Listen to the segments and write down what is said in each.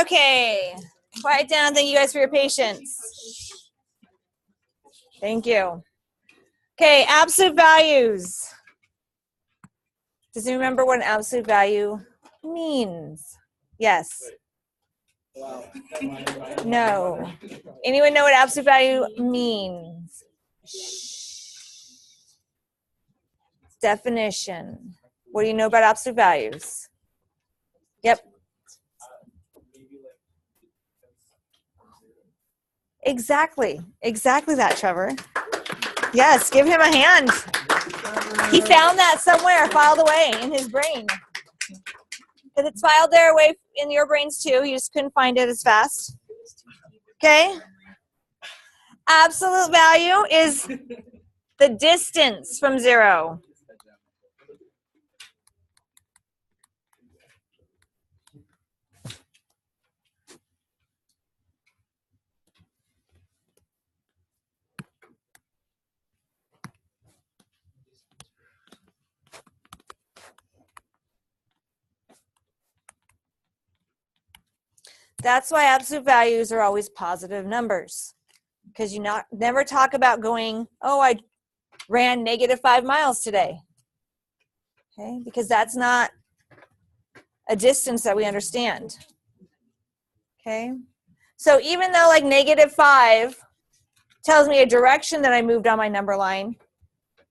Okay, quiet down. Thank you guys for your patience. Thank you. Okay, absolute values. Does anyone remember what an absolute value means? Yes. No. Anyone know what absolute value means? Definition. What do you know about absolute values? Yep. Exactly. Exactly that, Trevor. Yes, give him a hand. He found that somewhere filed away in his brain. Because it's filed there away in your brains too. You just couldn't find it as fast. Okay? Absolute value is the distance from zero. That's why absolute values are always positive numbers. Because you never talk about going, oh, I ran -5 miles today. Okay, because that's not a distance that we understand. Okay, so even though like -5 tells me a direction that I moved on my number line,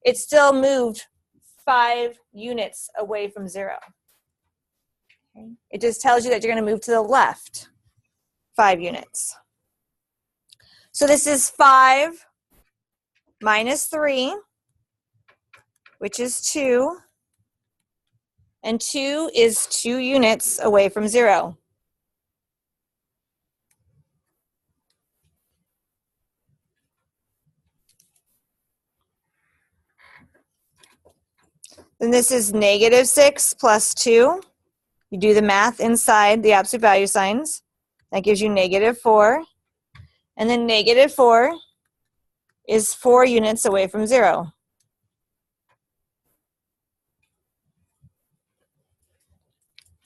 it still moved 5 units away from zero. Okay? It just tells you that you're going to move to the left 5 units. So this is 5 minus 3, which is 2. And 2 is 2 units away from zero. Then this is -6 plus 2. You do the math inside the absolute value signs. That gives you -4. And then -4 is 4 units away from zero.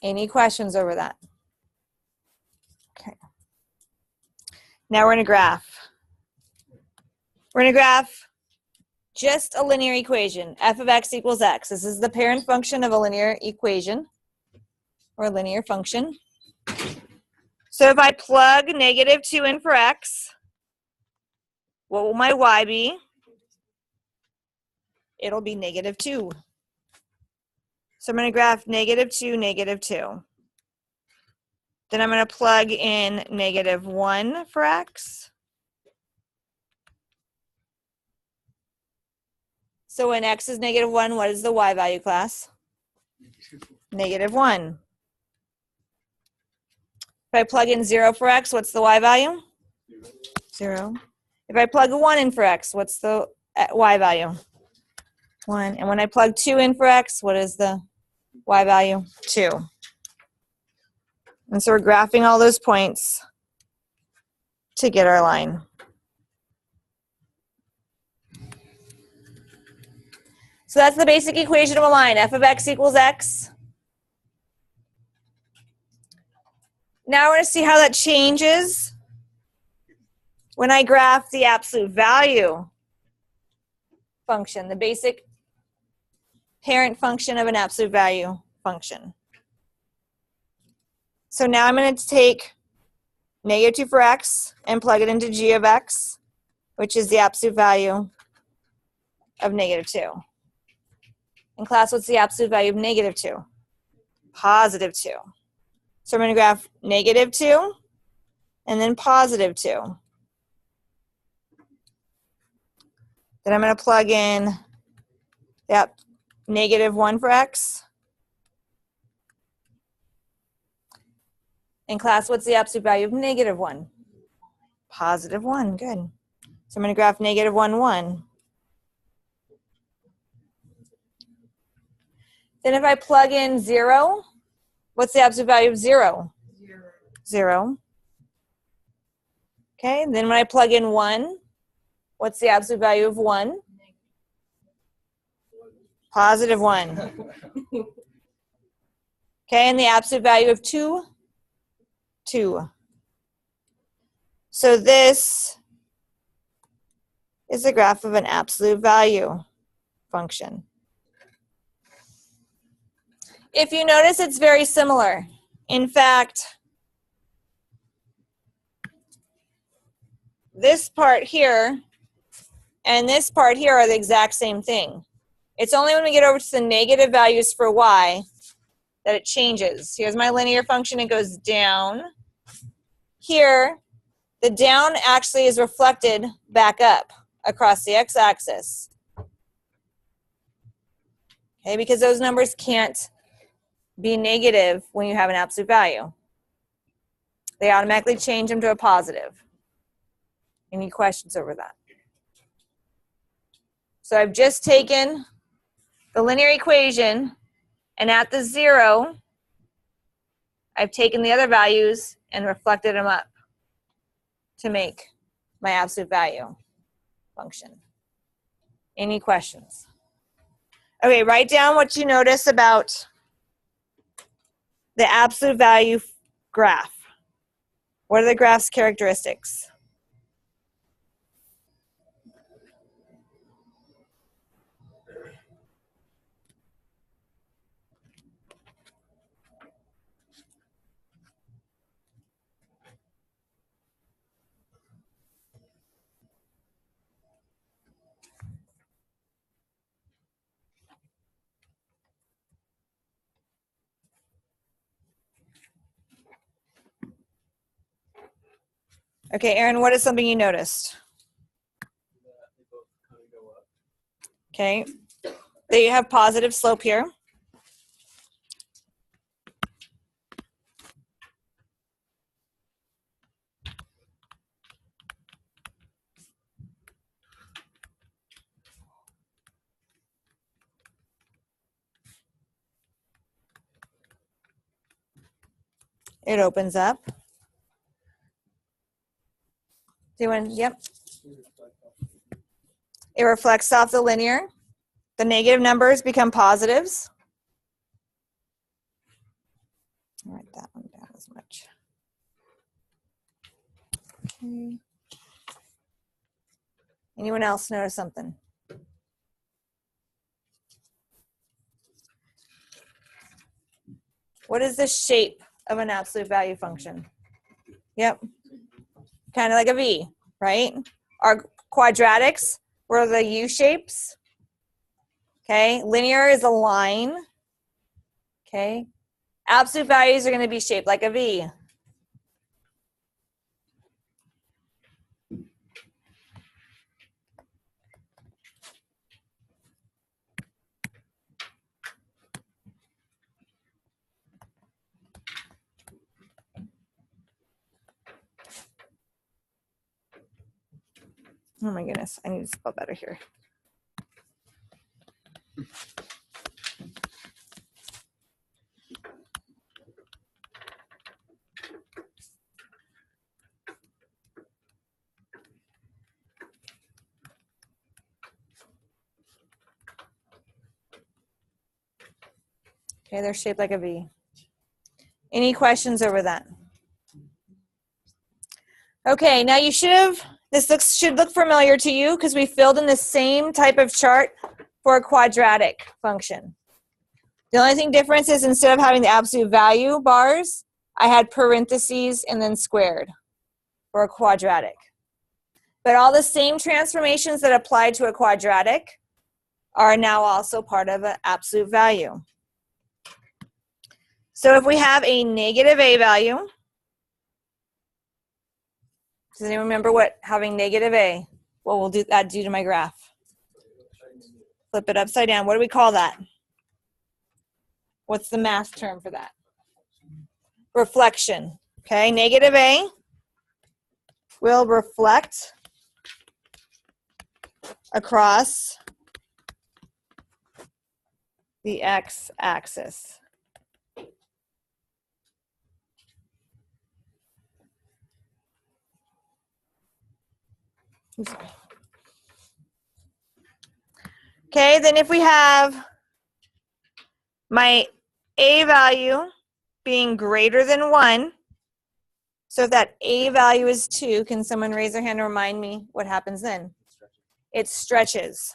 Any questions over that? Okay. Now we're going to graph. We're going to graph just a linear equation. F of x equals x. This is the parent function of a linear equation or a linear function. So if I plug -2 in for x, what will my y be? It'll be -2. So I'm going to graph -2, -2. Then I'm going to plug in -1 for x. So when x is -1, what is the y value, class? -1. If I plug in 0 for x, what's the y value? 0. If I plug a 1 in for x, what's the y value? 1. And when I plug 2 in for x, what is the y value? 2. And so we're graphing all those points to get our line. So that's the basic equation of a line. F of x equals x. Now we're going to see how that changes when I graph the absolute value function, the basic parent function of an absolute value function. So now I'm going to take -2 for x and plug it into g of x, which is the absolute value of -2. In class, what's the absolute value of -2? +2. So I'm going to graph -2 and then +2. Then I'm going to plug in that -1 for x. In class, what's the absolute value of -1? +1, good. So I'm going to graph -1, 1. Then if I plug in 0, what's the absolute value of 0? 0. Okay, and then when I plug in 1, what's the absolute value of 1? +1. Okay, and the absolute value of 2, 2. So this is a graph of an absolute value function. If you notice, it's very similar. In fact, this part here and this part here are the exact same thing. It's only when we get over to the negative values for y that it changes. Here's my linear function. It goes down. Here, the down actually is reflected back up across the x-axis. Okay, because those numbers can't be negative when you have an absolute value. They automatically change them to a positive. Any questions over that? So I've just taken the linear equation, and at the 0, I've taken the other values and reflected them up to make my absolute value function. Any questions? Okay, write down what you notice about the absolute value graph. What are the graph's characteristics? Okay, Aaron, what is something you noticed? Okay, they have positive slope here. It opens up. Yep. It reflects off the linear. The negative numbers become positives. I'll write that one down as much. Okay. Anyone else notice something? What is the shape of an absolute value function? Yep. Kind of like a V, right? Our quadratics were the U shapes. Okay. Linear is a line. Okay. Absolute values are going to be shaped like a V. Oh my goodness, I need to spell better here. Okay, they're shaped like a V. Any questions over that? Okay, now you should have, should look familiar to you because we filled in the same type of chart for a quadratic function. The only thing difference is instead of having the absolute value bars, I had parentheses and then squared for a quadratic. But all the same transformations that apply to a quadratic are now also part of an absolute value. So if we have a negative a value, does anyone remember what having negative a, what will that do to my graph? Flip it upside down. What do we call that? What's the math term for that? Reflection. Okay, negative a will reflect across the x-axis. Okay, then if we have my a value being greater than 1. So if that A value is 2, can someone raise their hand and remind me what happens then? It stretches.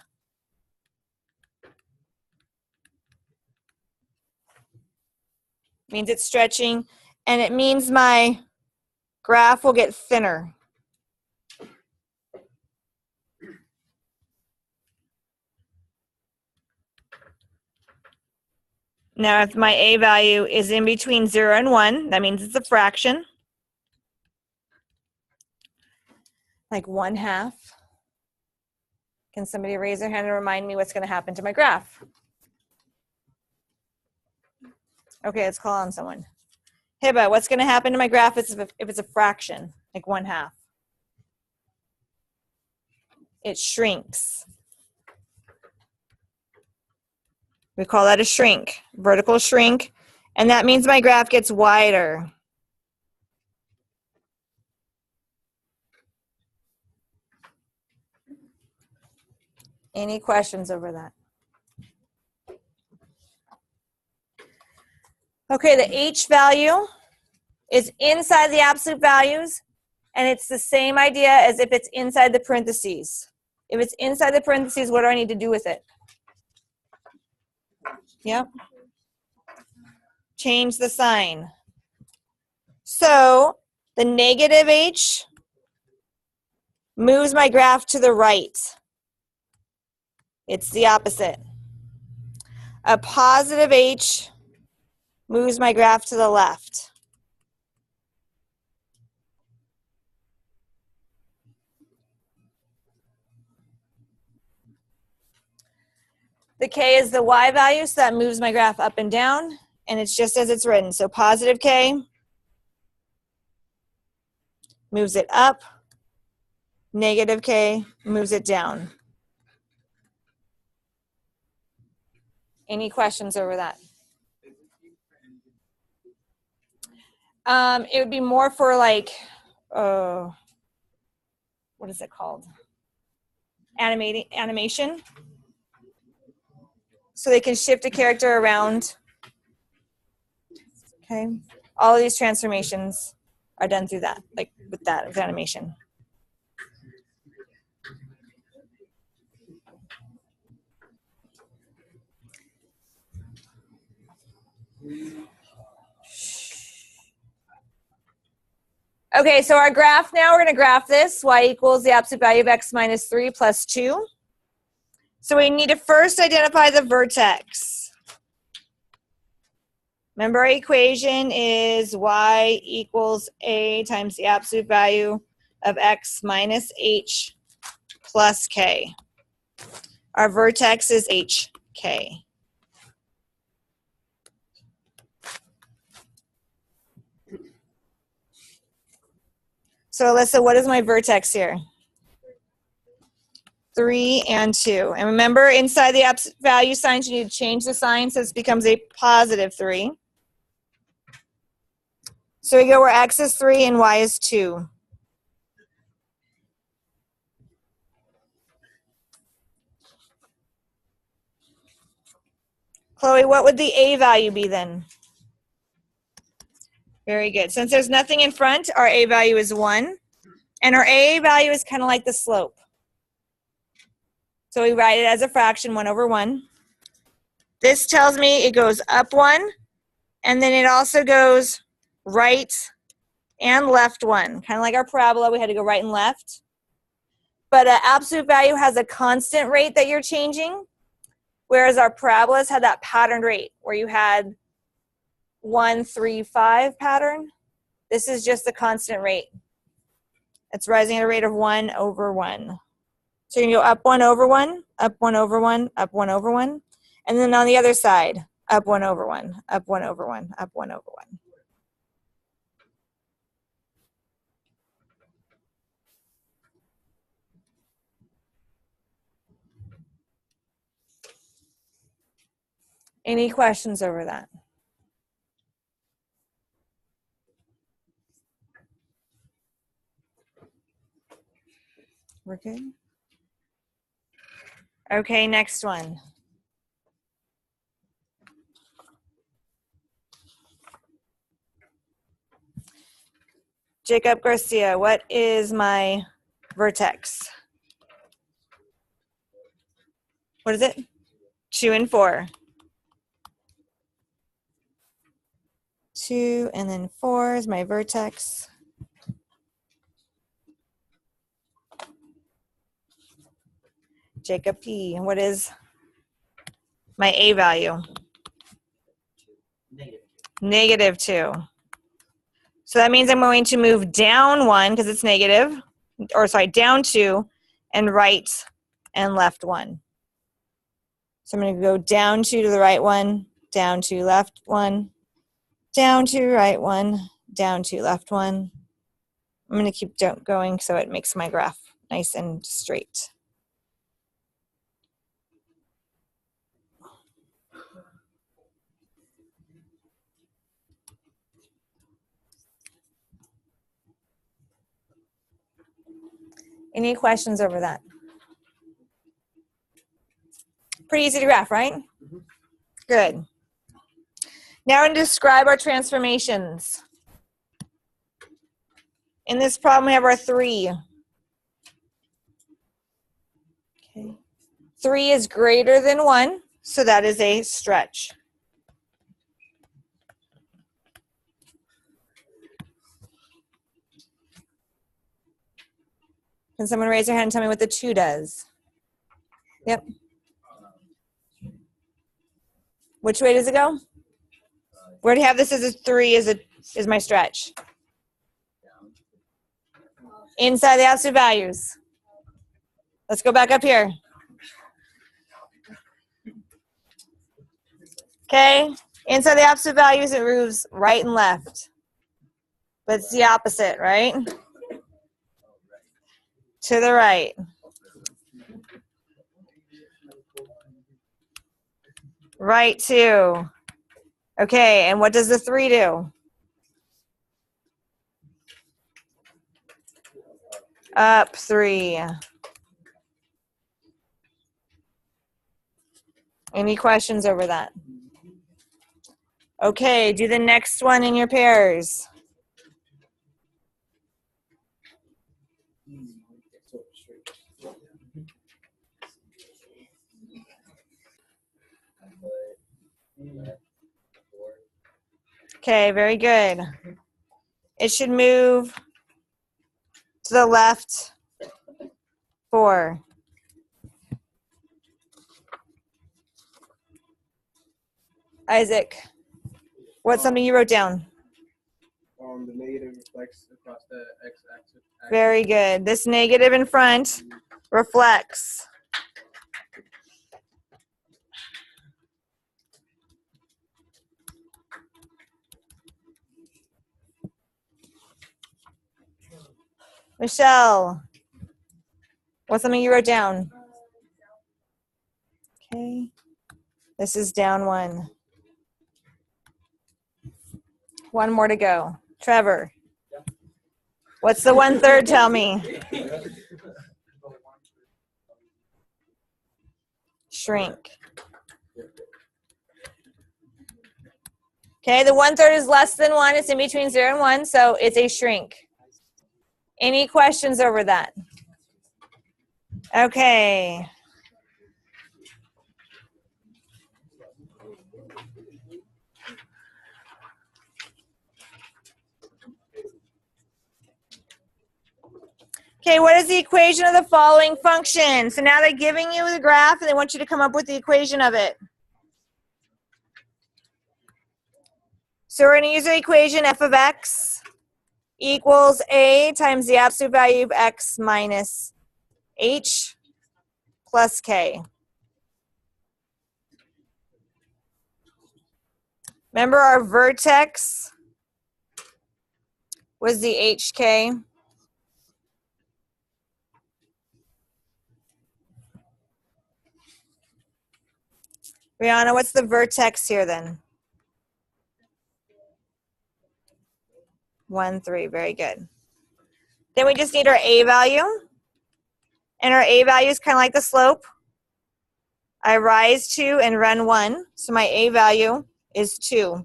Means it's stretching, and it means my graph will get thinner. Now, if my A value is in between 0 and 1, that means it's a fraction. Like 1/2. Can somebody raise their hand and remind me what's going to happen to my graph? Okay, let's call on someone. Hiba, what's going to happen to my graph if it's a fraction, like 1/2? It shrinks. We call that a shrink, vertical shrink, and that means my graph gets wider. Any questions over that? Okay, the H value is inside the absolute values, and it's the same idea as if it's inside the parentheses. If it's inside the parentheses, what do I need to do with it? Yep. Change the sign. So the negative H moves my graph to the right. It's the opposite. A positive H moves my graph to the left. The K is the Y value, so that moves my graph up and down, and it's just as it's written. So positive K moves it up, negative K moves it down. Any questions over that? It would be more for like, what is it called? Animation. So they can shift a character around. Okay. All of these transformations are done through that, like with that with animation. Okay, so our graph now, we're going to graph this. Y equals the absolute value of x minus 3 plus 2. So we need to first identify the vertex. Remember, our equation is y equals a times the absolute value of x minus h plus k. Our vertex is hk. So Alyssa, what is my vertex here? 3 and 2. And remember, inside the absolute value signs, you need to change the sign so this becomes a positive 3. So we go where x is 3 and y is 2. Chloe, what would the a value be then? Very good. Since there's nothing in front, our a value is 1. And our a value is kind of like the slope. So we write it as a fraction, 1 over 1. This tells me it goes up 1, and then it also goes right and left 1. Kind of like our parabola, we had to go right and left. But an absolute value has a constant rate that you're changing, whereas our parabolas had that patterned rate where you had 1, 3, 5 pattern. This is just the constant rate. It's rising at a rate of 1 over 1. So you can go up 1 over 1, up 1 over 1, up 1 over 1. And then on the other side, up 1 over 1, up 1 over 1, up 1 over 1. Any questions over that? We're good? Okay, next one. Jacob Garcia, what is my vertex? What is it? 2 and 4. 2 and then 4 is my vertex. Jacob P. What is my A value? Negative 2. So that means I'm going to move down 1 because it's negative, or sorry, down 2, and right and left 1. So I'm going to go down 2 to the right 1, down 2 left 1, down 2 right 1, down 2 left 1. I'm going to keep going so it makes my graph nice and straight. Any questions over that? Pretty easy to graph, right? Mm-hmm. Good. Now we're going to describe our transformations. In this problem, we have our 3. Okay. 3 is greater than 1, so that is a stretch. Can someone raise their hand and tell me what the 2 does? Yep. Which way does it go? Where do you have this as a 3 is my stretch? Inside the absolute values. Let's go back up here. Okay, inside the absolute values, it moves right and left. But it's the opposite, right? To the right. Right 2. Okay, and what does the 3 do? Up 3. Any questions over that? Okay, do the next one in your pairs. Okay, very good. It should move to the left 4. Isaac, what's something you wrote down? The negative reflects across the x-axis. Very good. This negative in front reflects. Michelle, what's something you wrote down? Okay. This is down 1. One more to go. Trevor, what's the 1/3 tell me? Shrink. Okay, the 1/3 is less than 1. It's in between 0 and 1, so it's a shrink. Any questions over that? Okay. Okay, what is the equation of the following function? So now they're giving you the graph and they want you to come up with the equation of it. So we're going to use the equation f of x equals a times the absolute value of x minus h plus k. Remember our vertex was the hk. Brianna, what's the vertex here then? 1, 3, very good. Then we just need our a value. And our a value is kind of like the slope. I rise 2 and run 1. So my a value is 2.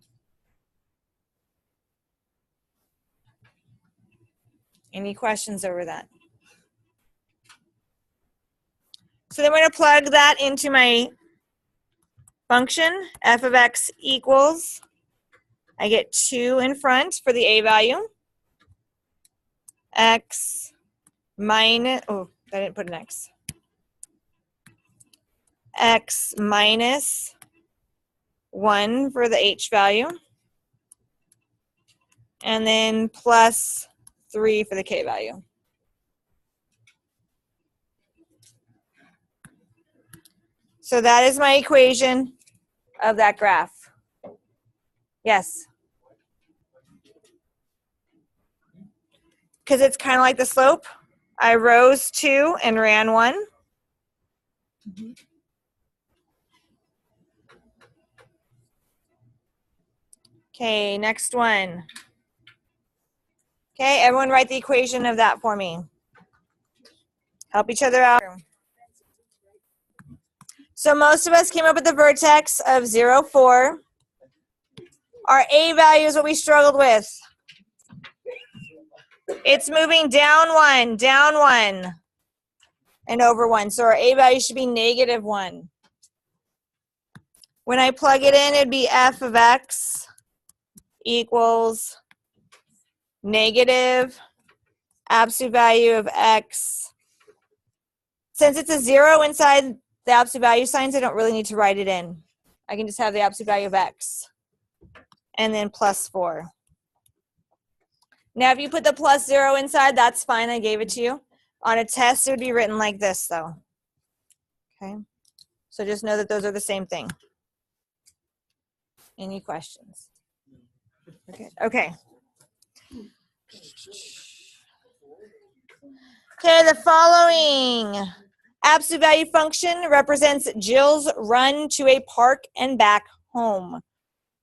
Any questions over that? So then I'm going to plug that into my function. F of x equals, I get 2 in front for the a value. X minus, oh, I didn't put an x. X minus 1 for the h value. And then plus 3 for the k value. So that is my equation of that graph. Yes? Because it's kind of like the slope. I rose 2 and ran 1. Okay, next one. Okay, everyone write the equation of that for me. Help each other out. So most of us came up with the vertex of 0, 4. Our a value is what we struggled with. It's moving down 1, and over 1. So our a value should be negative 1. When I plug it in, it'd be f of x equals negative absolute value of x. Since it's a 0 inside the absolute value signs, I don't really need to write it in. I can just have the absolute value of x. And then plus 4. Now, if you put the plus 0 inside, that's fine. I gave it to you. On a test, it would be written like this, though. Okay? So just know that those are the same thing. Any questions? Okay. Okay. Okay, the following absolute value function represents Jill's run to a park and back home,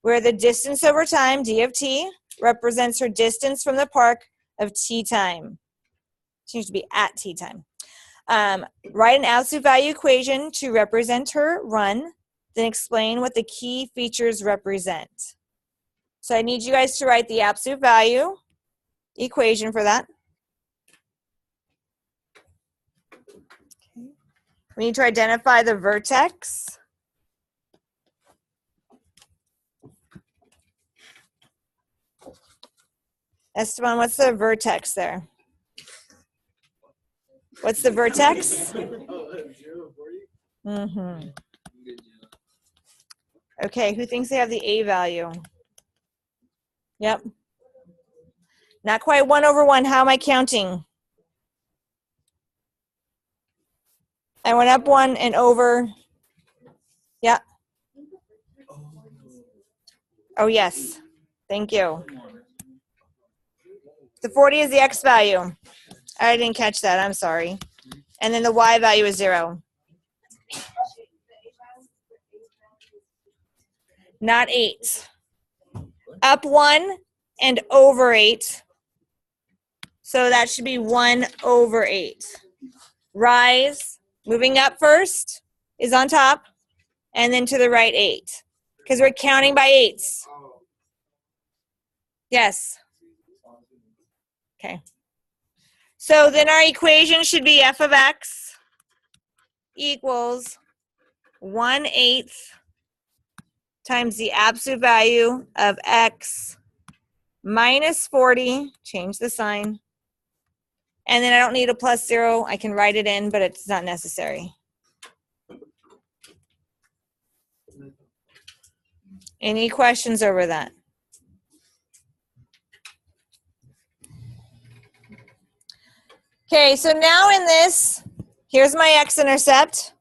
where the distance over time, d of t, represents her distance from the park of t time. She needs to be at t time. Write an absolute value equation to represent her run, then explain what the key features represent. So I need you guys to write the absolute value equation for that. Okay. We need to identify the vertex. Esteban, what's the vertex there? What's the vertex? Mm-hmm. Okay, who thinks they have the a value? Yep. Not quite 1 over 1. How am I counting? I went up 1 and over. Yeah. Oh, yes. Thank you. The 40 is the x value. I didn't catch that. I'm sorry. And then the y value is 0. Not 8. Up 1 and over 8. So that should be 1 over 8. Rise, moving up first, is on top, and then to the right 8. Because we're counting by 8s. Yes. Okay. So then our equation should be f of x equals 1/8 times the absolute value of x minus 40, change the sign, and then I don't need a plus 0. I can write it in, but it's not necessary. Any questions over that? Okay, so now in this, here's my x-intercept.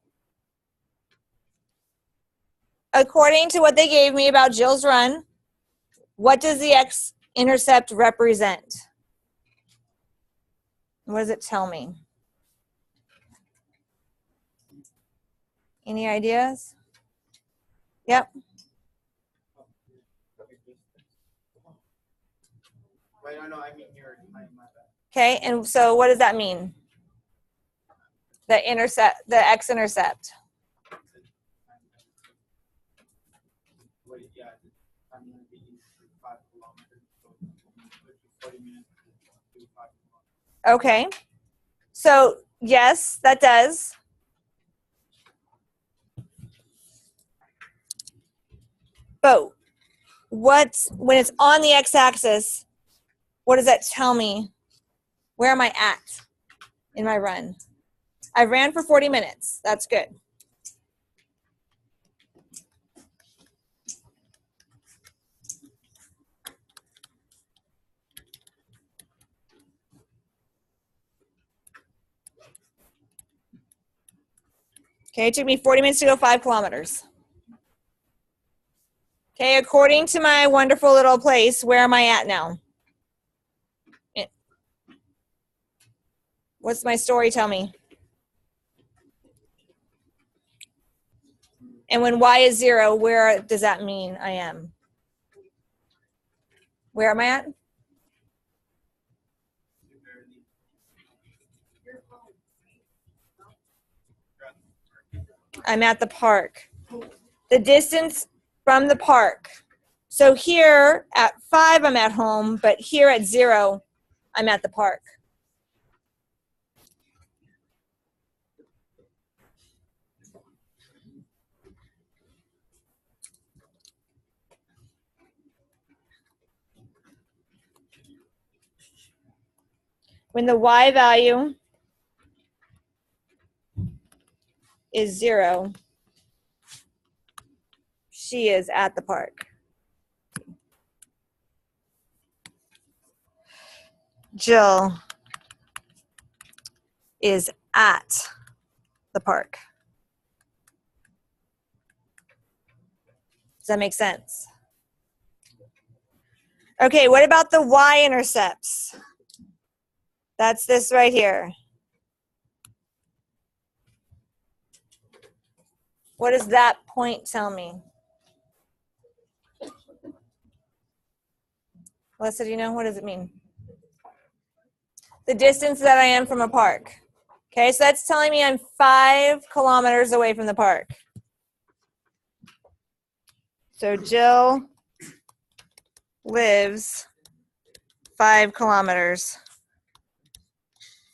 According to what they gave me about Jill's run, what does the x-intercept represent? What does it tell me? Any ideas? Yep. Okay, and so what does that mean? The x-intercept. Okay. So yes, that does. But when it's on the x-axis, what does that tell me? Where am I at in my run? I ran for 40 minutes. That's good. Okay, it took me 40 minutes to go 5 kilometers. Okay, according to my wonderful little place, where am I at now? What's my story tell me? And when y is 0, where does that mean I am? Where am I at? I'm at the park. The distance from the park. So here at 5, I'm at home, but here at 0, I'm at the park. When the y value is 0, she is at the park. Jill is at the park. Does that make sense? Okay, what about the y-intercepts? That's this right here. What does that point tell me? Melissa, do you know? What does it mean? The distance that I am from a park. Okay, so that's telling me I'm 5 kilometers away from the park. So Jill lives 5 kilometers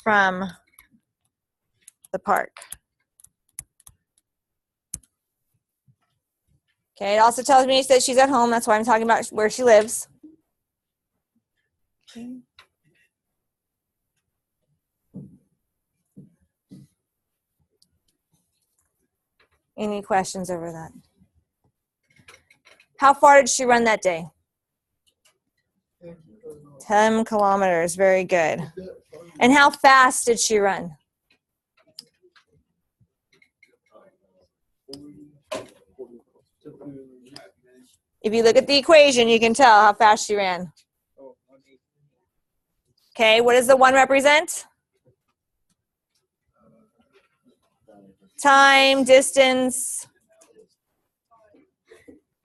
from the park. Okay, it also tells me that she's at home. That's why I'm talking about where she lives. Okay. Any questions over that? How far did she run that day? 10 kilometers, very good. And how fast did she run? If you look at the equation, you can tell how fast she ran. Okay, what does the 1 represent? Time, distance.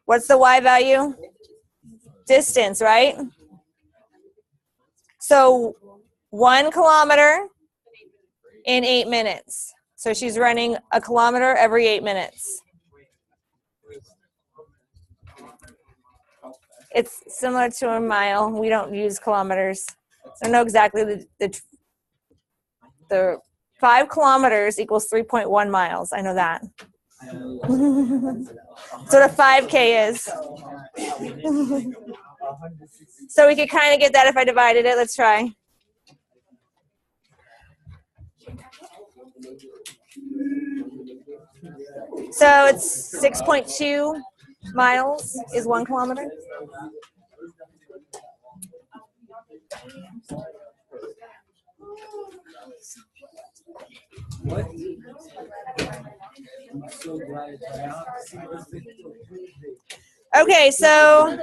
What's the y value? Distance, right? So 1 kilometer in 8 minutes. So she's running a kilometer every 8 minutes. It's similar to a mile. We don't use kilometers. I don't know exactly the 5 kilometers equals 3.1 miles. I know that. So what a 5K is. So we could kind of get that if I divided it. Let's try. So it's 6.2 miles is 1 kilometer. Okay, so